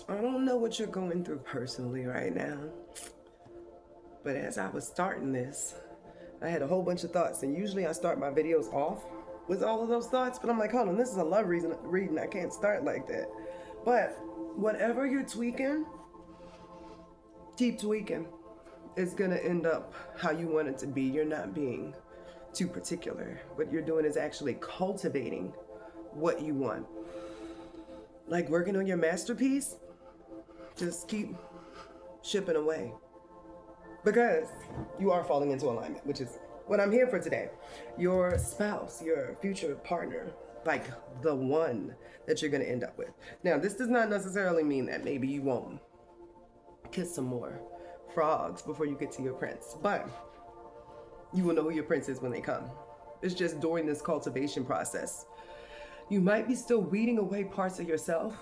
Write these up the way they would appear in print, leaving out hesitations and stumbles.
I don't know what you're going through personally right now, but as I was starting this, I had a whole bunch of thoughts, and usually I start my videos off with all of those thoughts, but I'm like, hold on, this is a love reading. I can't start like that. But whatever you're tweaking, keep tweaking. It's gonna end up how you want it to be. You're not being too particular. What you're doing is actually cultivating what you want. Like working on your masterpiece, just keep shipping away. Because you are falling into alignment, which is what I'm here for today. Your spouse, your future partner, like the one that you're gonna end up with. Now, this does not necessarily mean that maybe you won't kiss some more frogs before you get to your prince, but you will know who your prince is when they come. It's just during this cultivation process. You might be still weeding away parts of yourself,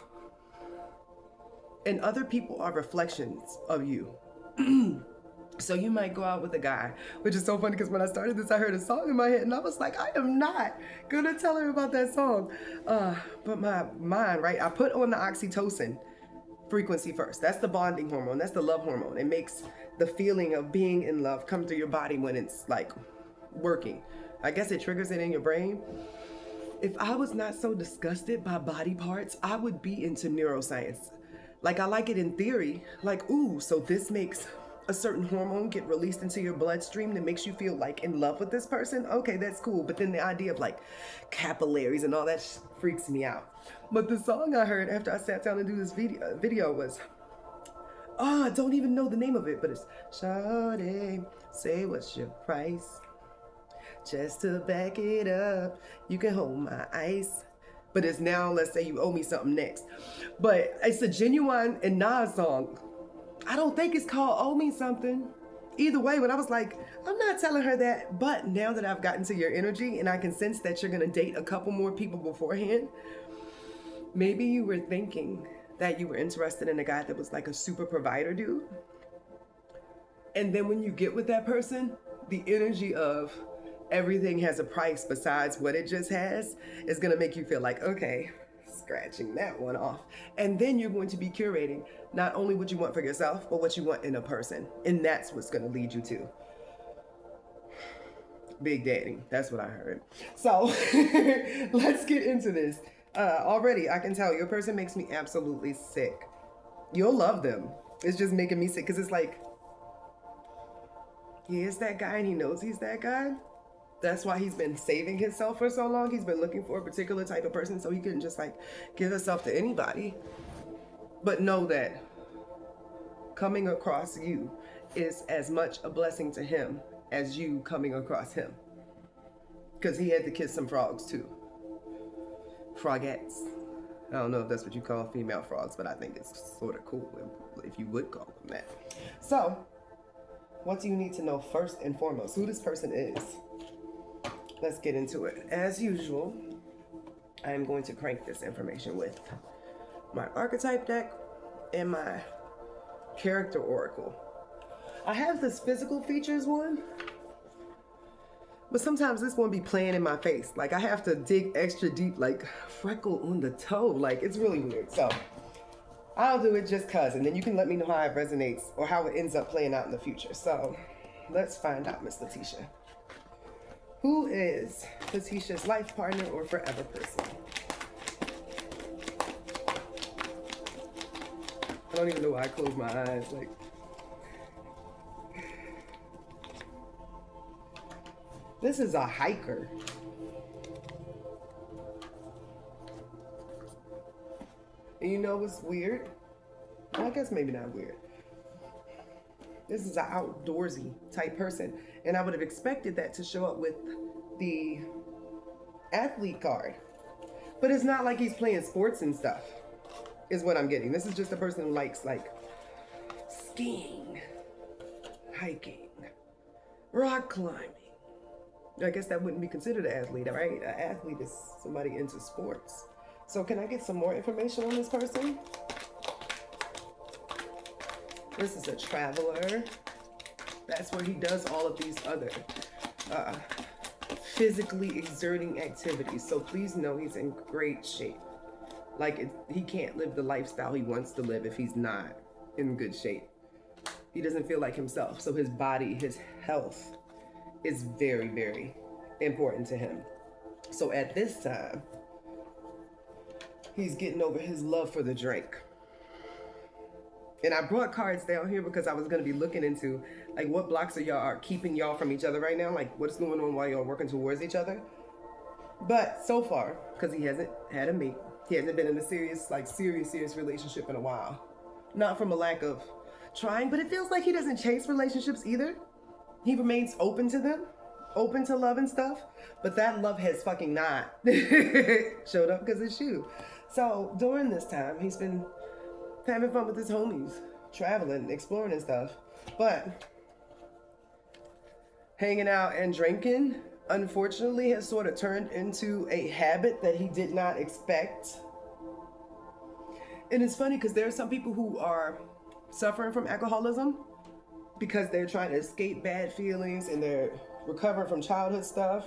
and other people are reflections of you. So you might go out with a guy, which is so funny because when I started this, I heard a song in my head and I was like, I am not gonna tell her about that song. But my mind, right? I put on the oxytocin frequency first. That's the bonding hormone. That's the love hormone. It makes the feeling of being in love come through your body when it's like working. I guess it triggers it in your brain. If I was not so disgusted by body parts, I would be into neuroscience. Like I like it in theory, like, ooh, so this makes a certain hormone get released into your bloodstream that makes you feel like in love with this person. Okay, that's cool. But then the idea of like capillaries and all that freaks me out. But the song I heard after I sat down and do this video was, I don't even know the name of it, but it's Shawty, say what's your price? Just to back it up, you can hold my ice. But it's now, let's say you owe me something next. But it's a Genuine and Nas song. I don't think it's called Owe Me Something. Either way, but I was like, I'm not telling her that. But now that I've gotten to your energy and I can sense that you're gonna date a couple more people beforehand, maybe you were thinking that you were interested in a guy that was like a super provider dude. And then when you get with that person, the energy of everything has a price besides what it just has is gonna make you feel like, okay, scratching that one off. And then you're going to be curating not only what you want for yourself, but what you want in a person. And that's what's gonna lead you to big dating. That's what I heard. So let's get into this. Already, I can tell your person makes me absolutely sick. You'll love them. It's just making me sick because it's like, he is that guy and he knows he's that guy. That's why he's been saving himself for so long. He's been looking for a particular type of person so he couldn't just like give himself to anybody. But know that coming across you is as much a blessing to him as you coming across him. Because he had to kiss some frogs too. Frogettes. I don't know if that's what you call female frogs, but I think it's sort of cool if you would call them that. So, what do you need to know first and foremost? Who this person is. Let's get into it. As usual, I am going to crank this information with my archetype deck and my character oracle. I have this physical features one, but sometimes this one be playing in my face. Like I have to dig extra deep, like freckle on the toe. Like it's really weird. So I'll do it just cause, and then you can let me know how it resonates or how it ends up playing out in the future. So let's find out, Miss Leticia. Who is Leticia's life partner or forever person? I don't even know why I closed my eyes. Like, this is a hiker. And you know what's weird? Well, I guess maybe not weird. This is an outdoorsy type person. And I would have expected that to show up with the athlete card. But it's not like he's playing sports and stuff, is what I'm getting. This is just a person who likes like skiing, hiking, rock climbing. I guess that wouldn't be considered an athlete, right? An athlete is somebody into sports. So can I get some more information on this person? This is a traveler. That's where he does all of these other physically exerting activities. So please know he's in great shape. Like he can't live the lifestyle he wants to live if he's not in good shape. He doesn't feel like himself. So his body, his health is very, very important to him. So at this time, he's getting over his love for the drink. And I brought cards down here because I was going to be looking into like what blocks are keeping y'all from each other right now, like what's going on while y'all working towards each other. But so far, because he hasn't had a mate, he hasn't been in a serious relationship in a while. Not from a lack of trying, but it feels like he doesn't chase relationships either. He remains open to them, open to love and stuff, but that love has fucking not showed up because it's you. So during this time, he's been having fun with his homies, traveling, exploring and stuff, but hanging out and drinking, unfortunately, has sort of turned into a habit that he did not expect. And it's funny because there are some people who are suffering from alcoholism because they're trying to escape bad feelings and they're recovering from childhood stuff.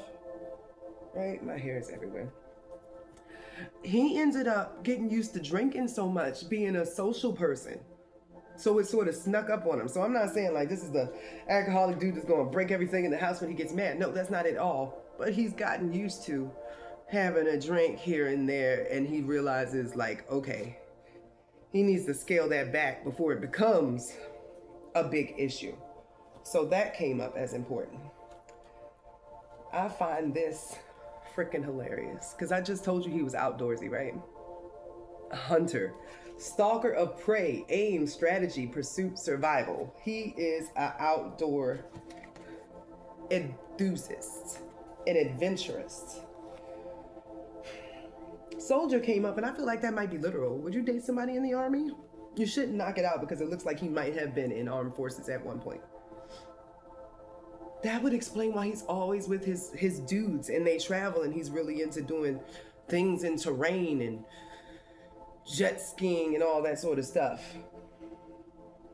Right? My hair is everywhere. He ended up getting used to drinking so much, being a social person. So it sort of snuck up on him. So I'm not saying like this is the alcoholic dude that's going to break everything in the house when he gets mad. No, that's not at all. But he's gotten used to having a drink here and there, and he realizes like, okay, he needs to scale that back before it becomes a big issue. So that came up as important. I find this freaking hilarious because I just told you he was outdoorsy, right? A hunter, stalker of prey, aim, strategy, pursuit, survival. He is an outdoor enthusiast, an adventurist. Soldier came up, and I feel like that might be literal. Would you date somebody in the army? You shouldn't knock it out because it looks like he might have been in armed forces at one point. That would explain why he's always with his dudes and they travel and he's really into doing things in terrain and jet skiing and all that sort of stuff.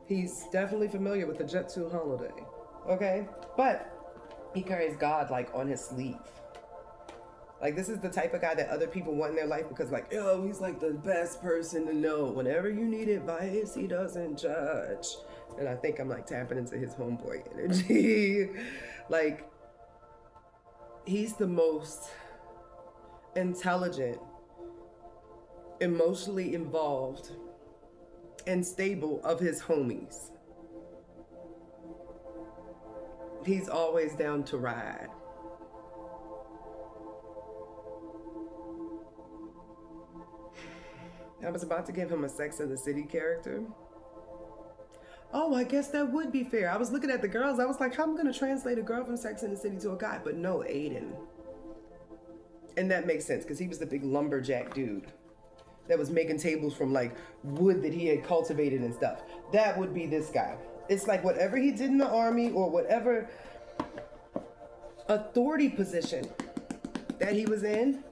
He's definitely familiar with the jet to holiday, okay? But he carries God like on his sleeve. Like this is the type of guy that other people want in their life because like, yo, he's like the best person to know. Whenever you need advice, he doesn't judge. And I think I'm like tapping into his homeboy energy. Like, he's the most intelligent, emotionally involved, and stable of his homies. He's always down to ride. I was about to give him a Sex and the City character. Oh, I guess that would be fair. I was looking at the girls. I was like, how am I going to translate a girl from Sex and the City to a guy? But no, Aiden. And that makes sense because he was the big lumberjack dude that was making tables from like wood that he had cultivated and stuff. That would be this guy. It's like whatever he did in the army or whatever authority position that he was in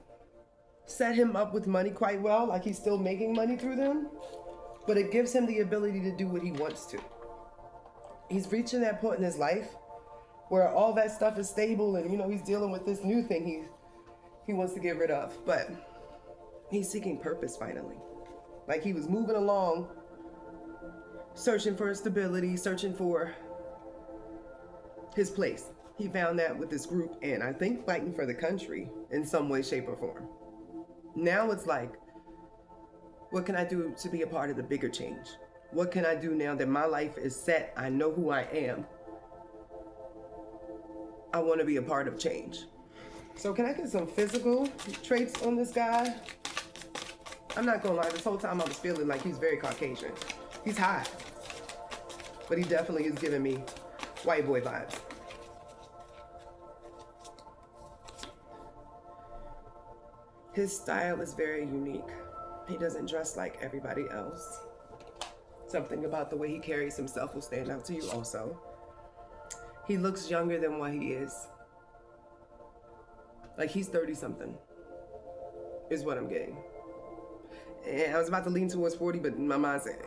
set him up with money quite well. Like he's still making money through them, but it gives him the ability to do what he wants to. He's reaching that point in his life where all that stuff is stable and, you know, he's dealing with this new thing he wants to get rid of, but he's seeking purpose finally. Like he was moving along, searching for stability, searching for his place. He found that with this group and I think fighting for the country in some way, shape, or form. Now it's like, what can I do to be a part of the bigger change? What can I do now that my life is set? I know who I am. I want to be a part of change. So can I get some physical traits on this guy? I'm not gonna lie, this whole time I was feeling like he's very Caucasian. He's hot, but he definitely is giving me white boy vibes. His style is very unique. He doesn't dress like everybody else. Something about the way he carries himself will stand out to you also. He looks younger than what he is. Like he's 30 something is what I'm getting. And I was about to lean towards 40, but my mind said,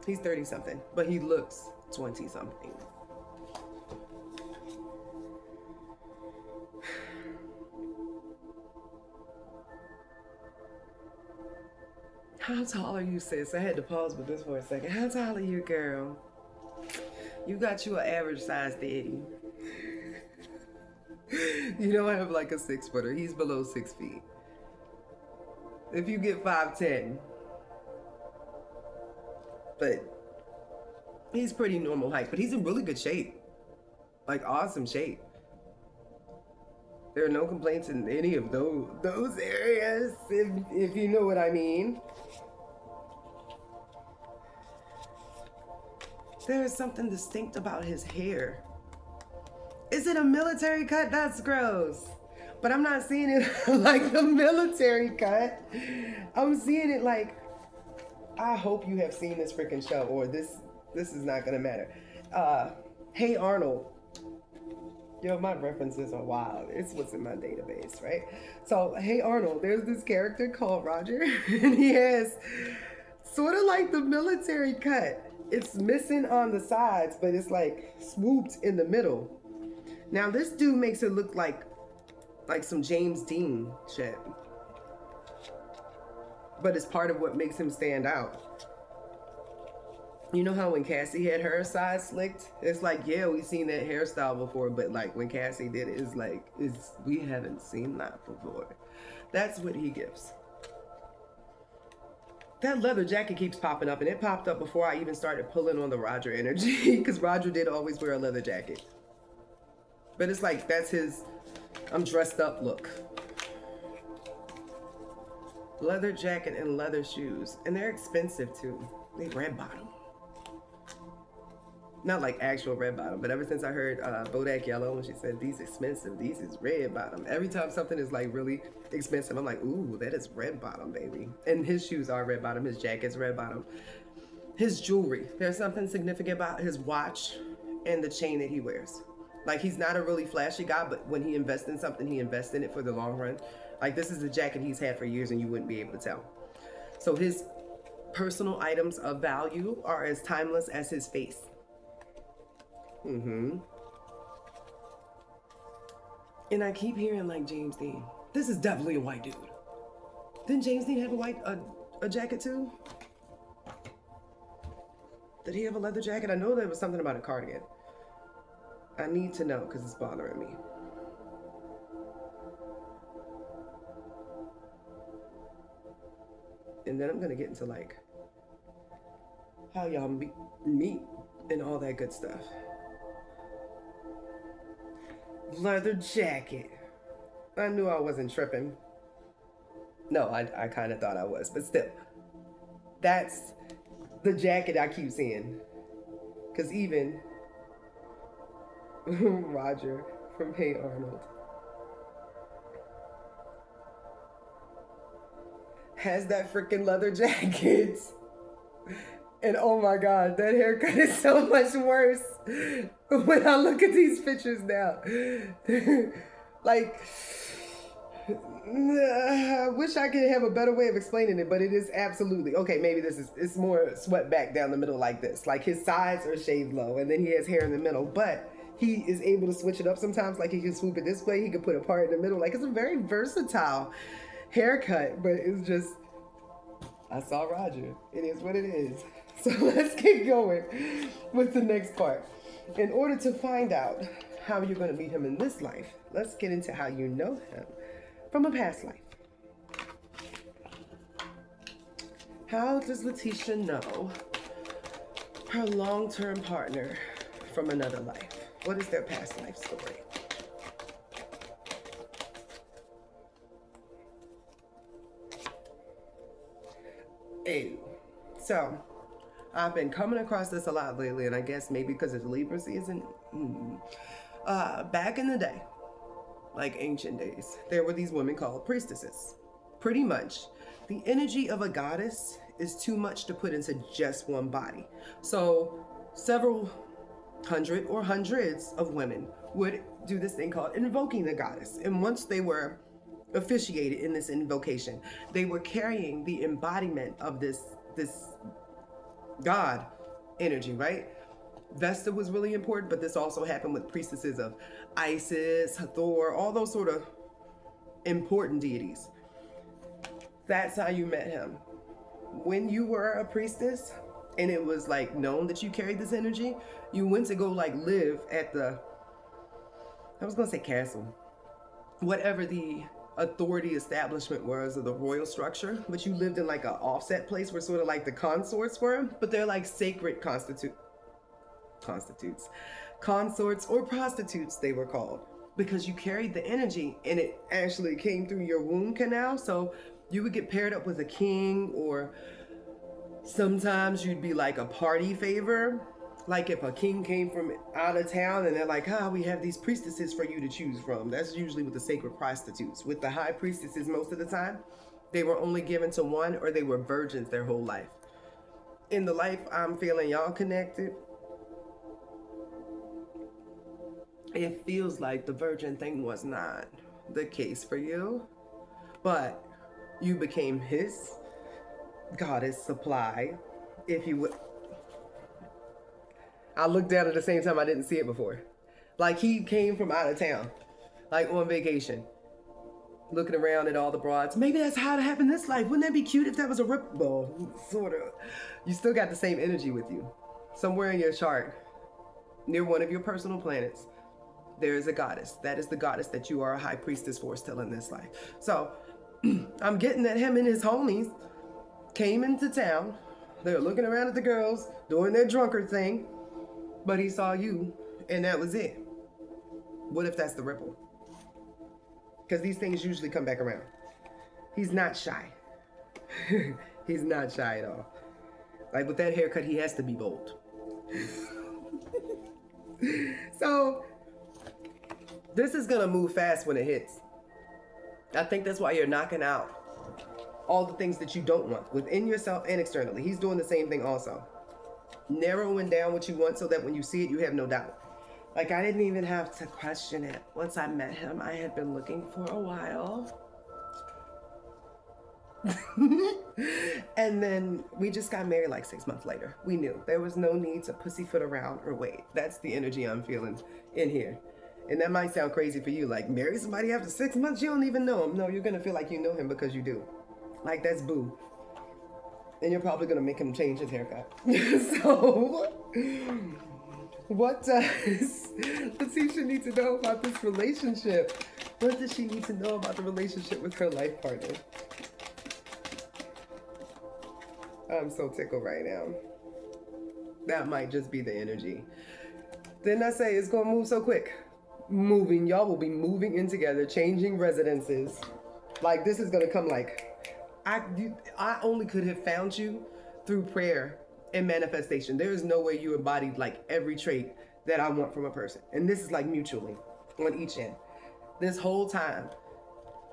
he's 30 something, but he looks 20 something. How tall are you, sis? I had to pause with this for a second. How tall are you, girl? You got you an average size daddy. You don't have like a 6-footer. He's below 6 feet. If you get 5'10", but he's pretty normal height, but he's in really good shape. Like awesome shape. There are no complaints in any of those areas, if you know what I mean. There is something distinct about his hair. Is it a military cut? That's gross. But I'm not seeing it like a military cut. I'm seeing it like, I hope you have seen this freaking show, or this is not gonna matter. Hey Arnold. Yo, my references are wild. It's what's in my database, right? So, Hey Arnold, there's this character called Roger, and he has sort of like the military cut. It's missing on the sides, but it's like swooped in the middle. Now, this dude makes it look like some James Dean shit. But it's part of what makes him stand out. You know how when Cassie had her side slicked, it's like, yeah, we've seen that hairstyle before, but like when Cassie did it, it's like, we haven't seen that before. That's what he gives. That leather jacket keeps popping up, and it popped up before I even started pulling on the Roger energy, because Roger did always wear a leather jacket. But it's like, that's his, I'm dressed up look. Leather jacket and leather shoes, and they're expensive too. They red bottom. Not like actual red bottom, but ever since I heard Bodak Yellow when she said these expensive, these is red bottom. Every time something is like really expensive, I'm like, ooh, that is red bottom, baby. And his shoes are red bottom, his jacket's red bottom. His jewelry, there's something significant about his watch and the chain that he wears. Like, he's not a really flashy guy, but when he invests in something, he invests in it for the long run. Like, this is a jacket he's had for years and you wouldn't be able to tell. So his personal items of value are as timeless as his face. And I keep hearing like James Dean. This is definitely a white dude. Didn't James Dean have a jacket too? Did he have a leather jacket? I know there was something about a cardigan. I need to know because it's bothering me. And then I'm gonna get into like how y'all meet and all that good stuff. Leather jacket. I knew I wasn't tripping. No, I kind of thought I was, but still. That's the jacket I keep seeing. Because even Roger from Hey Arnold has that freaking leather jacket. And oh my God, that haircut is so much worse when I look at these pictures now. Like, I wish I could have a better way of explaining it, but it is absolutely, okay, maybe it's more swept back down the middle like this. Like his sides are shaved low and then he has hair in the middle, but he is able to switch it up sometimes. Like he can swoop it this way, he can put a part in the middle. Like it's a very versatile haircut, but it's just, I saw Roger. It is what it is. So let's keep going with the next part. In order to find out how you're going to meet him in this life, let's get into how you know him from a past life. How does Leticia know her long-term partner from another life? What is their past life story? Ew. So, I've been coming across this a lot lately, and I guess maybe because it's Libra season. Back in the day, like ancient days, there were these women called priestesses. Pretty much, the energy of a goddess is too much to put into just one body. So, several hundred or hundreds of women would do this thing called invoking the goddess. And once they were officiated in this invocation, they were carrying the embodiment of this God energy, right? Vesta was really important, but this also happened with priestesses of Isis, Hathor, all those sort of important deities. That's how you met him. when you were a priestess and it was like known that you carried this energy, you went to go like live at the, I was gonna say castle, whatever the authority establishment was of the royal structure, but you lived in like an offset place where sort of like the consorts were, but they're like sacred consorts or prostitutes they were called, because you carried the energy and it actually came through your womb canal. So you would get paired up with a king, or sometimes you'd be like a party favor. Like if a king came from out of town and they're like, we have these priestesses for you to choose from. That's usually with the sacred prostitutes. With the high priestesses, most of the time, they were only given to one, or they were virgins their whole life. In the life I'm feeling y'all connected, it feels like the virgin thing was not the case for you, but you became his goddess supply, if you would. I looked down at the same time I didn't see it before. Like he came from out of town, like on vacation, looking around at all the broads. Maybe that's how it happened this life. Wouldn't that be cute if that was a well, sort of. You still got the same energy with you. Somewhere in your chart, near one of your personal planets, there is a goddess. That is the goddess that you are a high priestess for still in this life. So I'm getting that him and his homies came into town. They were looking around at the girls, doing their drunkard thing. But he saw you, and that was it. What if that's the ripple? Because these things usually come back around. He's not shy. He's not shy at all. Like with that haircut, he has to be bold. So this is going to move fast when it hits. I think that's why you're knocking out all the things that you don't want within yourself and externally. He's doing the same thing also. Narrowing down what you want so that when you see it, you have no doubt. Like I didn't even have to question it. Once I met him, I had been looking for a while. And then we just got married like 6 months later. We knew there was no need to pussyfoot around or wait. That's the energy I'm feeling in here. And that might sound crazy for you, like marry somebody after 6 months, you don't even know him. No, you're gonna feel like you know him because you do. Like that's boo. And you're probably gonna make him change his haircut. So, what does Leticia need to know about this relationship? What does she need to know about the relationship with her life partner? I'm so tickled right now. That might just be the energy. Didn't I say it's gonna move so quick? Moving, y'all will be moving in together, changing residences. Like this is gonna come like, I only could have found you through prayer and manifestation. There is no way you embodied like every trait that I want from a person. And this is like mutually on each end. This whole time,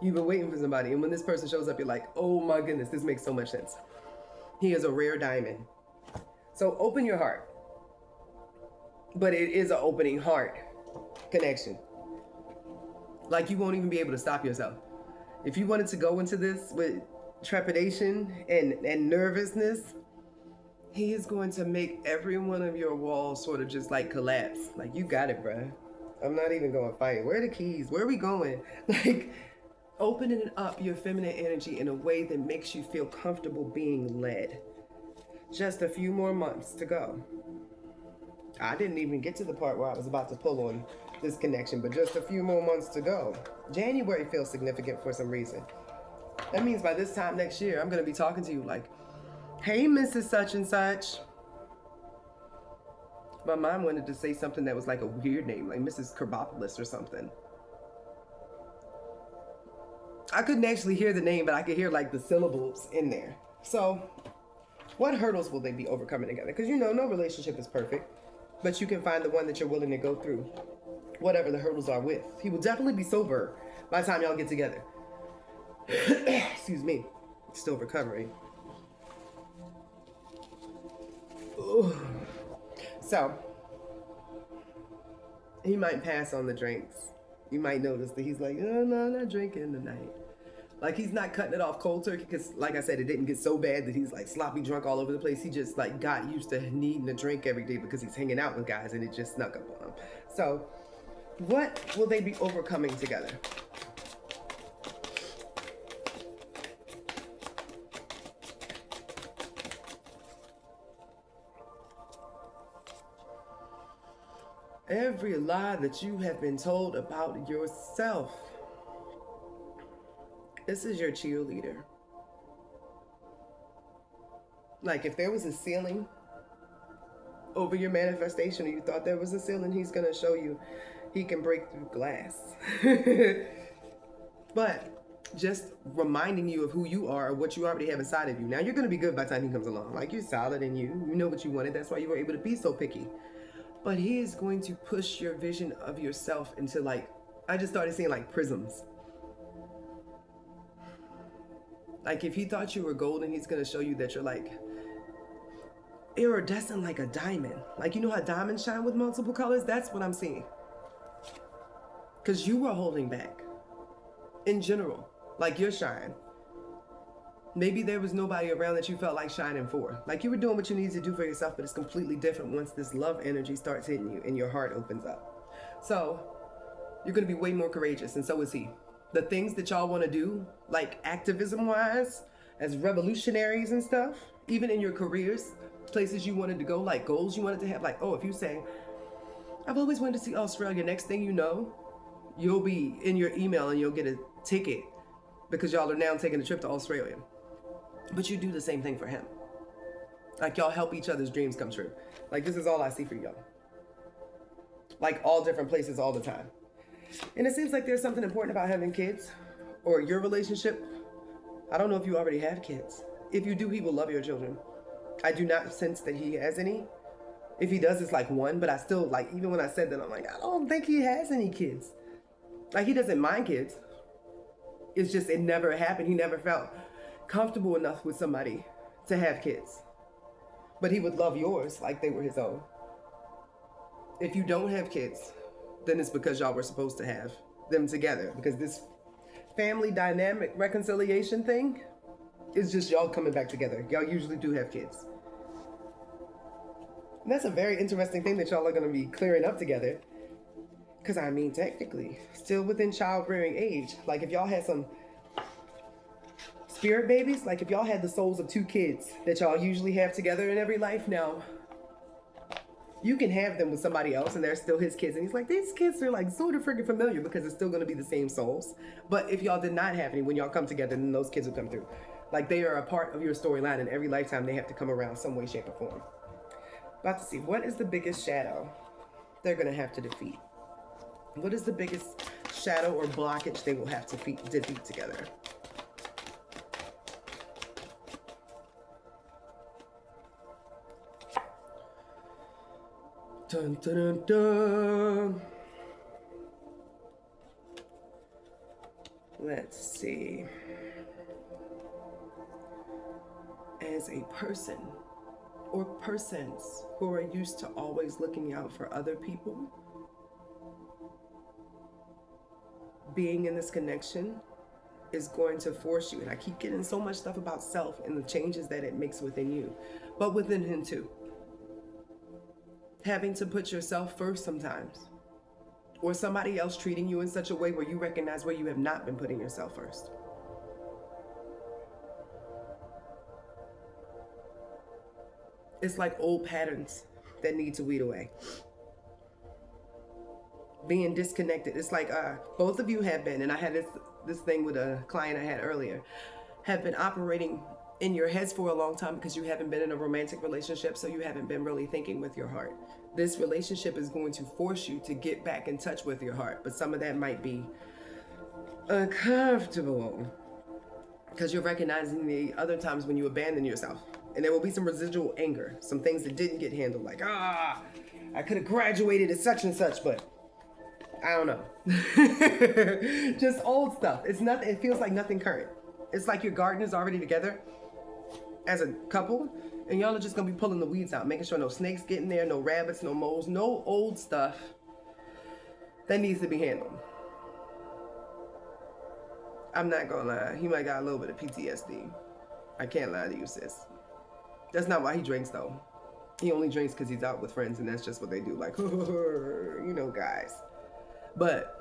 you've been waiting for somebody. And when this person shows up, you're like, oh my goodness, this makes so much sense. He is a rare diamond. So open your heart. But it is an opening heart connection. Like you won't even be able to stop yourself. If you wanted to go into this with trepidation and nervousness, he is going to make every one of your walls sort of just like collapse. Like, you got it, bruh. I'm not even going to fight. Where are the keys? Where are we going? Like, opening up your feminine energy in a way that makes you feel comfortable being led. Just a few more months to go. I didn't even get to the part where I was about to pull on this connection, but just a few more months to go. January feels significant for some reason. That means by this time next year, I'm going to be talking to you like, hey, Mrs. Such and Such. My mom wanted to say something that was like a weird name, like Mrs. Kerbopoulos or something. I couldn't actually hear the name, but I could hear like the syllables in there. So what hurdles will they be overcoming together? Because you know, no relationship is perfect, but you can find the one that you're willing to go through whatever the hurdles are with. He will definitely be sober by the time y'all get together. Excuse me, still recovering. Ooh. So he might pass on the drinks. You might notice that he's like, no, I'm not drinking tonight. Like, he's not cutting it off cold turkey because, like I said, it didn't get so bad that he's like sloppy drunk all over the place. He just like got used to needing a drink every day because he's hanging out with guys and it just snuck up on him. So what will they be overcoming together? Every lie that you have been told about yourself. This is your cheerleader. Like if there was a ceiling over your manifestation, or you thought there was a ceiling, he's gonna show you he can break through glass. But just reminding you of who you are, what you already have inside of you. Now you're gonna be good by the time he comes along. Like you're solid in you. You know what you wanted. That's why you were able to be so picky. But he is going to push your vision of yourself into like, I just started seeing like prisms. Like if he thought you were golden, he's gonna show you that you're like iridescent like a diamond. Like you know how diamonds shine with multiple colors? That's what I'm seeing. Because you were holding back in general. Like you're shine. Maybe there was nobody around that you felt like shining for. Like you were doing what you needed to do for yourself, but it's completely different once this love energy starts hitting you and your heart opens up. So you're gonna be way more courageous, and so is he. The things that y'all wanna do, like activism wise, as revolutionaries and stuff, even in your careers, places you wanted to go, like goals you wanted to have, like, oh, if you say, I've always wanted to see Australia, next thing you know, you'll be in your email and you'll get a ticket because y'all are now taking a trip to Australia. But you do the same thing for him. Like y'all help each other's dreams come true. Like this is all I see for y'all. Like all different places all the time. And it seems like there's something important about having kids or your relationship. I don't know if you already have kids. If you do, he will love your children. I do not sense that he has any. If he does, it's like one, but I still like, even when I said that, I'm like, I don't think he has any kids. Like he doesn't mind kids. It's just, it never happened. He never felt comfortable enough with somebody to have kids. But he would love yours like they were his own. If you don't have kids, then it's because y'all were supposed to have them together. Because this family dynamic reconciliation thing is just y'all coming back together. Y'all usually do have kids. And that's a very interesting thing that y'all are going to be clearing up together. Because I mean, technically, still within childbearing age. Like if y'all had some spirit babies, like if y'all had the souls of two kids that y'all usually have together in every life, now you can have them with somebody else and they're still his kids. And he's like, these kids are like sort of freaking familiar because it's still going to be the same souls. But if y'all did not have any, when y'all come together, then those kids will come through. Like they are a part of your storyline, and every lifetime they have to come around some way, shape, or form. About to see, what is the biggest shadow they're going to have to defeat? What is the biggest shadow or blockage they will have to defeat together? Dun, dun, dun, dun. Let's see. As a person or persons who are used to always looking out for other people, being in this connection is going to force you, and I keep getting so much stuff about self and the changes that it makes within you, but within him too. Having to put yourself first sometimes, or somebody else treating you in such a way where you recognize where you have not been putting yourself first. It's like old patterns that need to weed away. Being disconnected. It's like both of you have been, and I had this thing with a client I had earlier, have been operating in your heads for a long time because you haven't been in a romantic relationship, so you haven't been really thinking with your heart. This relationship is going to force you to get back in touch with your heart, but some of that might be uncomfortable because you're recognizing the other times when you abandon yourself. And there will be some residual anger, some things that didn't get handled, like, I could have graduated at such and such, but I don't know. Just old stuff. It's nothing. It feels like nothing current. It's like your garden is already together as a couple, and y'all are just gonna be pulling the weeds out, making sure no snakes get in there, no rabbits, no moles, no old stuff that needs to be handled. I'm not gonna lie. He might got a little bit of PTSD. I can't lie to you, sis. That's not why he drinks, though. He only drinks because he's out with friends, and that's just what they do. Like, you know, guys. But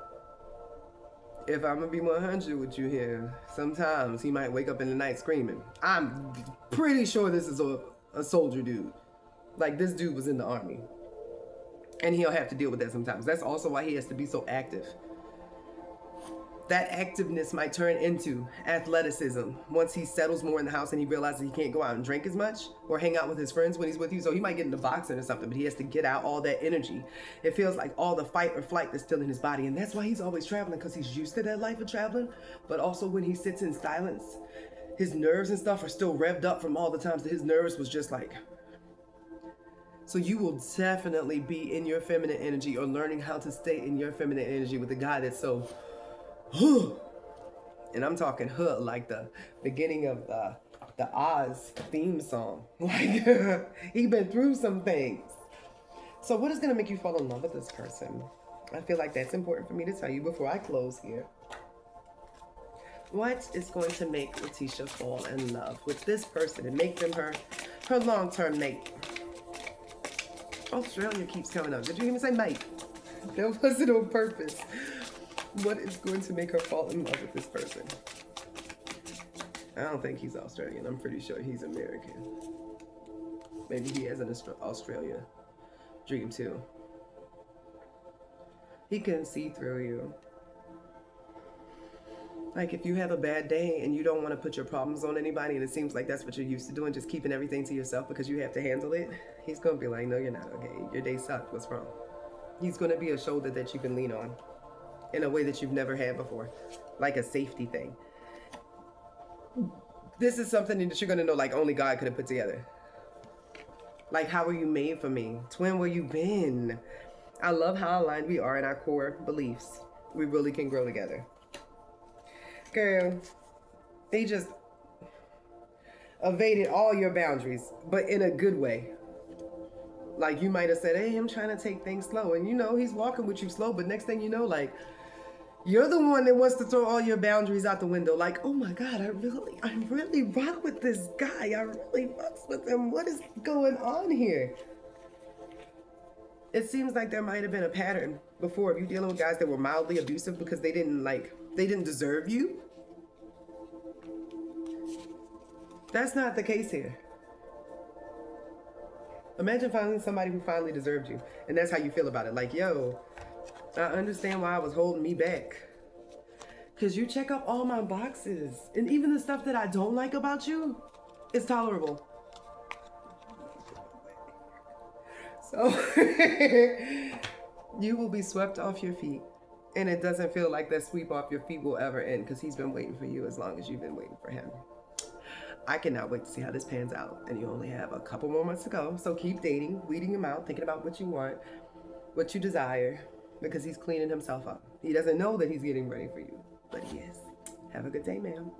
if I'm going to be 100 with you here, sometimes he might wake up in the night screaming. I'm pretty sure this is a soldier dude. Like, this dude was in the army. And he'll have to deal with that sometimes. That's also why he has to be so active. That activeness might turn into athleticism once he settles more in the house and he realizes he can't go out and drink as much or hang out with his friends when he's with you. So he might get into boxing or something, but he has to get out all that energy. It feels like all the fight or flight that's still in his body. And that's why he's always traveling, because he's used to that life of traveling. But also when he sits in silence, his nerves and stuff are still revved up from all the times that his nerves was just like... So you will definitely be in your feminine energy, or learning how to stay in your feminine energy with a guy that's so... And I'm talking like the beginning of the Oz theme song. Like, he been through some things. So what is going to make you fall in love with this person? I feel like that's important for me to tell you before I close here. What is going to make Leticia fall in love with this person and make them her long-term mate? Australia keeps coming up. Did you even say mate? That wasn't on purpose. What is going to make her fall in love with this person? I don't think he's Australian. I'm pretty sure he's American. Maybe he has an Australia dream too. He can see through you. Like if you have a bad day and you don't want to put your problems on anybody, and it seems like that's what you're used to doing, just keeping everything to yourself because you have to handle it, he's going to be like, no, you're not okay. Your day sucked. What's wrong? He's going to be a shoulder that you can lean on in a way that you've never had before, like a safety thing. This is something that you're going to know like only God could have put together. Like, how were you made for me? Twin, where you been? I love how aligned we are in our core beliefs. We really can grow together. Girl, they just evaded all your boundaries, but in a good way. Like, you might have said, hey, I'm trying to take things slow. And, you know, he's walking with you slow. But next thing you know, like, you're the one that wants to throw all your boundaries out the window. Like, oh, my God, I really rock with this guy. I really fucks with him. What is going on here? It seems like there might have been a pattern before of you dealing with guys that were mildly abusive because they didn't deserve you. That's not the case here. Imagine finding somebody who finally deserved you, and that's how you feel about it. Like, yo, I understand why I was holding me back. Because you check off all my boxes. And even the stuff that I don't like about you is tolerable. So, you will be swept off your feet. And it doesn't feel like that sweep off your feet will ever end, because he's been waiting for you as long as you've been waiting for him. I cannot wait to see how this pans out. And you only have a couple more months to go. So keep dating, weeding him out, thinking about what you want, what you desire, because he's cleaning himself up. He doesn't know that he's getting ready for you, but he is. Have a good day, ma'am.